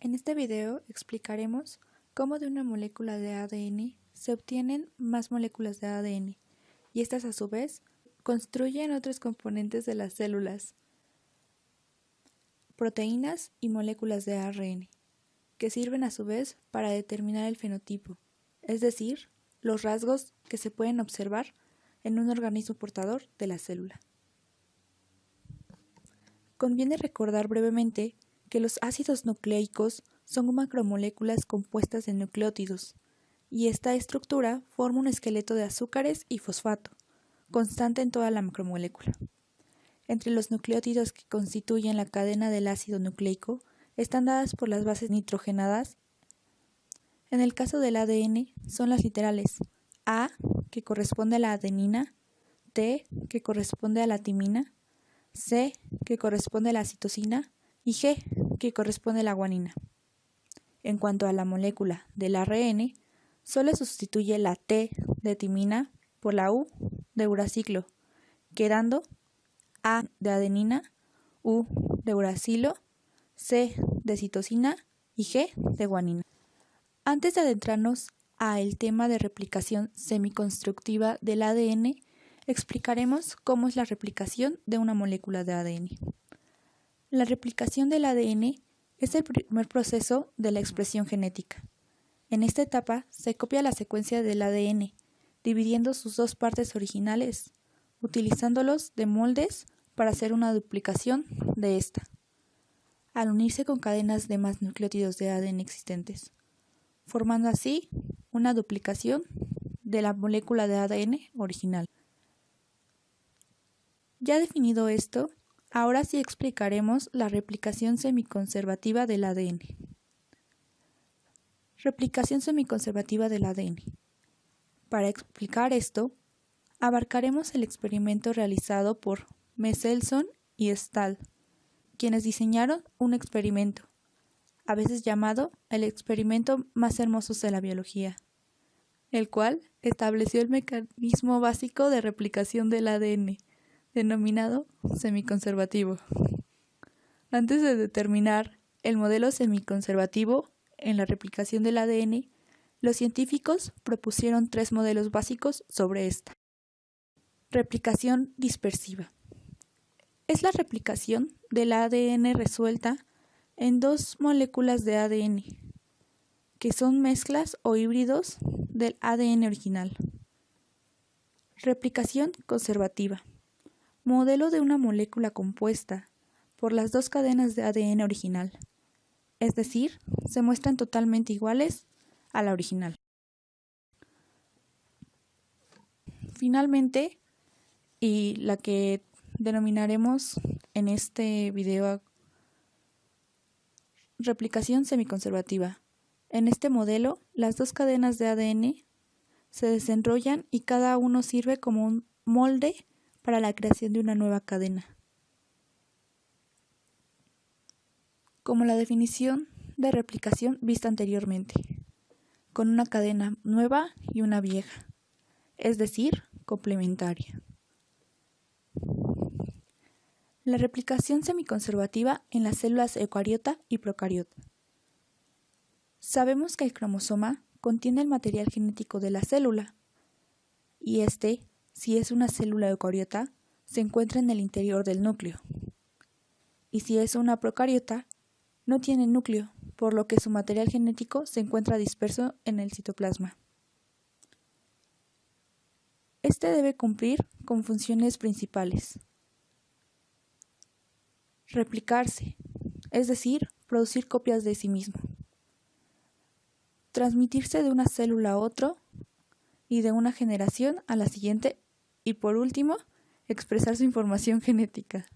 En este video explicaremos cómo de una molécula de ADN se obtienen más moléculas de ADN y estas a su vez construyen otros componentes de las células, proteínas y moléculas de ARN, que sirven a su vez para determinar el fenotipo, es decir, los rasgos que se pueden observar en un organismo portador de la célula. Conviene recordar brevemente que los ácidos nucleicos son macromoléculas compuestas de nucleótidos, y esta estructura forma un esqueleto de azúcares y fosfato, constante en toda la macromolécula. Entre los nucleótidos que constituyen la cadena del ácido nucleico están dadas por las bases nitrogenadas. En el caso del ADN son las literales A, que corresponde a la adenina, T, que corresponde a la timina, C, que corresponde a la citosina, y G, que corresponde a la guanina. En cuanto a la molécula del ARN, solo sustituye la T de timina por la U de uracilo, quedando A de adenina, U de uracilo, C de citosina y G de guanina. Antes de adentrarnos al tema de replicación semiconstructiva del ADN, explicaremos cómo es la replicación de una molécula de ADN. La replicación del ADN es el primer proceso de la expresión genética. En esta etapa se copia la secuencia del ADN, dividiendo sus dos partes originales, utilizándolos de moldes para hacer una duplicación de esta, al unirse con cadenas de más nucleótidos de ADN existentes, formando así una duplicación de la molécula de ADN original. Ya definido esto, ahora sí explicaremos la replicación semiconservativa del ADN. Replicación semiconservativa del ADN. Para explicar esto, abarcaremos el experimento realizado por Mendelssohn y Stahl, quienes diseñaron un experimento, a veces llamado el experimento más hermoso de la biología, el cual estableció el mecanismo básico de replicación del ADN, denominado semiconservativo. Antes de determinar el modelo semiconservativo en la replicación del ADN, los científicos propusieron tres modelos básicos sobre esta. Replicación dispersiva. Es la replicación del ADN resuelta en dos moléculas de ADN, que son mezclas o híbridos del ADN original. Replicación conservativa. Modelo de una molécula compuesta por las dos cadenas de ADN original, es decir, se muestran totalmente iguales a la original. Finalmente, y la que denominaremos en este video replicación semiconservativa. En este modelo, las dos cadenas de ADN se desenrollan y cada uno sirve como un molde para la creación de una nueva cadena. Como la definición de replicación vista anteriormente, con una cadena nueva y una vieja, es decir, complementaria. La replicación semiconservativa en las células eucariota y procariota. Sabemos que el cromosoma contiene el material genético de la célula, y este, si es una célula eucariota, se encuentra en el interior del núcleo, y si es una procariota, no tiene núcleo, por lo que su material genético se encuentra disperso en el citoplasma. Este debe cumplir con funciones principales. Replicarse, es decir, producir copias de sí mismo. Transmitirse de una célula a otra y de una generación a la siguiente, y por último, expresar su información genética.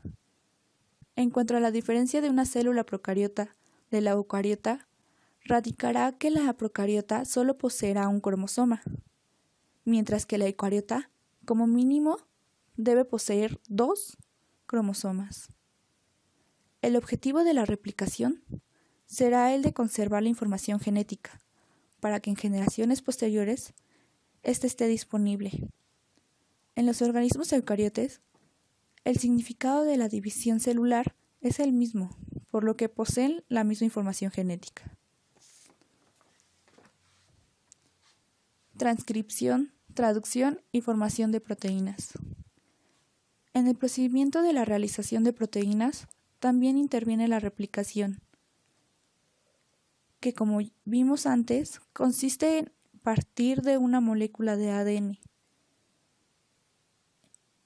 En cuanto a la diferencia de una célula procariota de la eucariota, radicará que la procariota solo poseerá un cromosoma, mientras que la eucariota, como mínimo, debe poseer 2 cromosomas. El objetivo de la replicación será el de conservar la información genética, para que en generaciones posteriores ésta esté disponible. En los organismos eucariotes, el significado de la división celular es el mismo, por lo que poseen la misma información genética. Transcripción, traducción y formación de proteínas. En el procedimiento de la realización de proteínas también interviene la replicación, que como vimos antes, consiste en partir de una molécula de ADN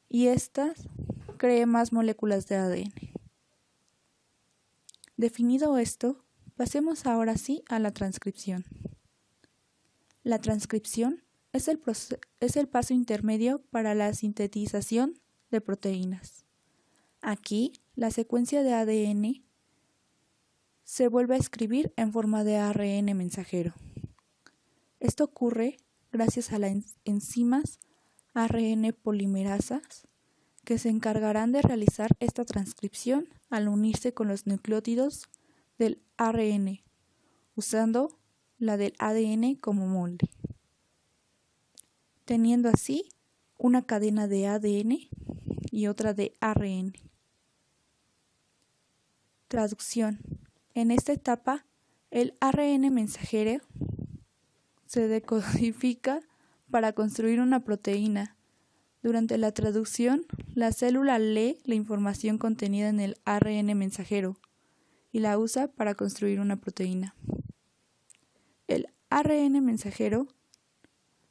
y éstas cree más moléculas de ADN. Definido esto, pasemos ahora sí a la transcripción. La transcripción es el paso intermedio para la sintetización de proteínas. Aquí, la secuencia de ADN se vuelve a escribir en forma de ARN mensajero. Esto ocurre gracias a las enzimas ARN polimerasas que se encargarán de realizar esta transcripción al unirse con los nucleótidos del ARN, usando la del ADN como molde, teniendo así una cadena de ADN y otra de ARN. Traducción. En esta etapa, el ARN mensajero se decodifica para construir una proteína. Durante la traducción, la célula lee la información contenida en el ARN mensajero y la usa para construir una proteína. El ARN mensajero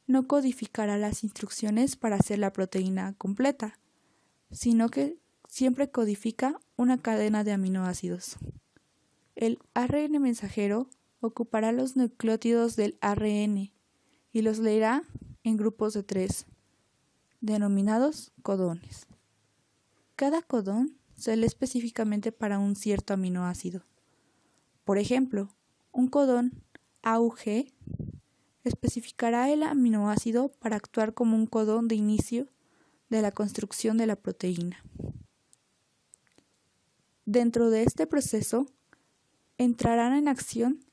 no codificará las instrucciones para hacer la proteína completa, sino que siempre codifica una cadena de aminoácidos. El ARN mensajero ocupará los nucleótidos del ARN y los leerá en grupos de 3, denominados codones. Cada codón se lee específicamente para un cierto aminoácido. Por ejemplo, un codón AUG especificará el aminoácido para actuar como un codón de inicio de la construcción de la proteína. Dentro de este proceso, entrarán en acción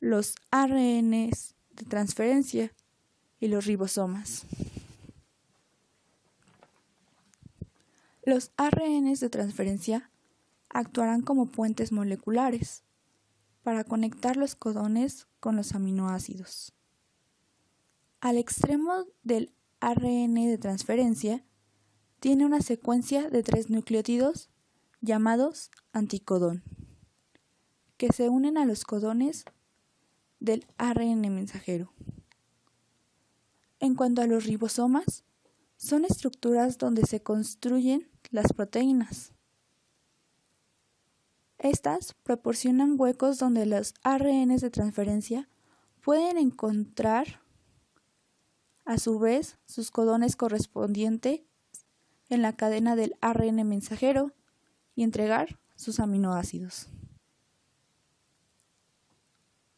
los ARNs de transferencia y los ribosomas. Los ARNs de transferencia actuarán como puentes moleculares para conectar los codones con los aminoácidos. Al extremo del ARN de transferencia tiene una secuencia de 3 nucleótidos llamados anticodón, que se unen a los codones del ARN mensajero. En cuanto a los ribosomas, son estructuras donde se construyen las proteínas. Estas proporcionan huecos donde los ARNs de transferencia pueden encontrar a su vez sus codones correspondientes en la cadena del ARN mensajero y entregar sus aminoácidos.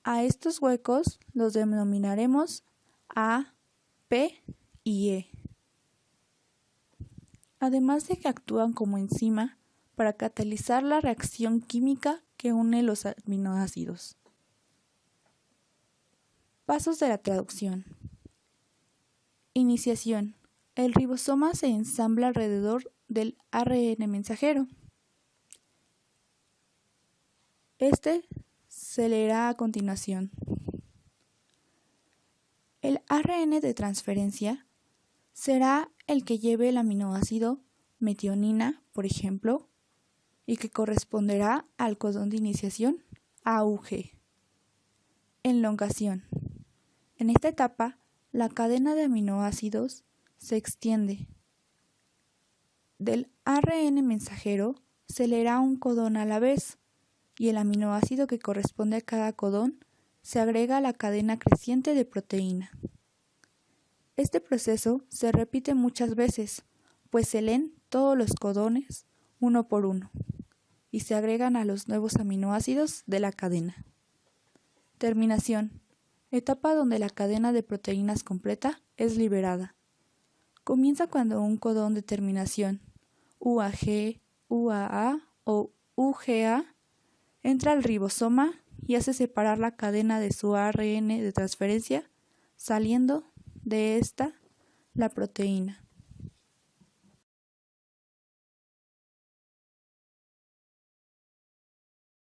A estos huecos los denominaremos A, P y E. Además de que actúan como enzima para catalizar la reacción química que une los aminoácidos. Pasos de la traducción. Iniciación. El ribosoma se ensambla alrededor del ARN mensajero. Este se leerá a continuación. El ARN de transferencia será el que lleve el aminoácido metionina, por ejemplo, y que corresponderá al codón de iniciación AUG. Elongación. En esta etapa, la cadena de aminoácidos se extiende. Del ARN mensajero se leerá un codón a la vez y el aminoácido que corresponde a cada codón se agrega a la cadena creciente de proteína. Este proceso se repite muchas veces, pues se leen todos los codones uno por uno y se agregan a los nuevos aminoácidos de la cadena. Terminación. Etapa donde la cadena de proteínas completa es liberada. Comienza cuando un codón de terminación UAG, UAA o UGA entra al ribosoma y hace separar la cadena de su ARN de transferencia, saliendo de esta la proteína.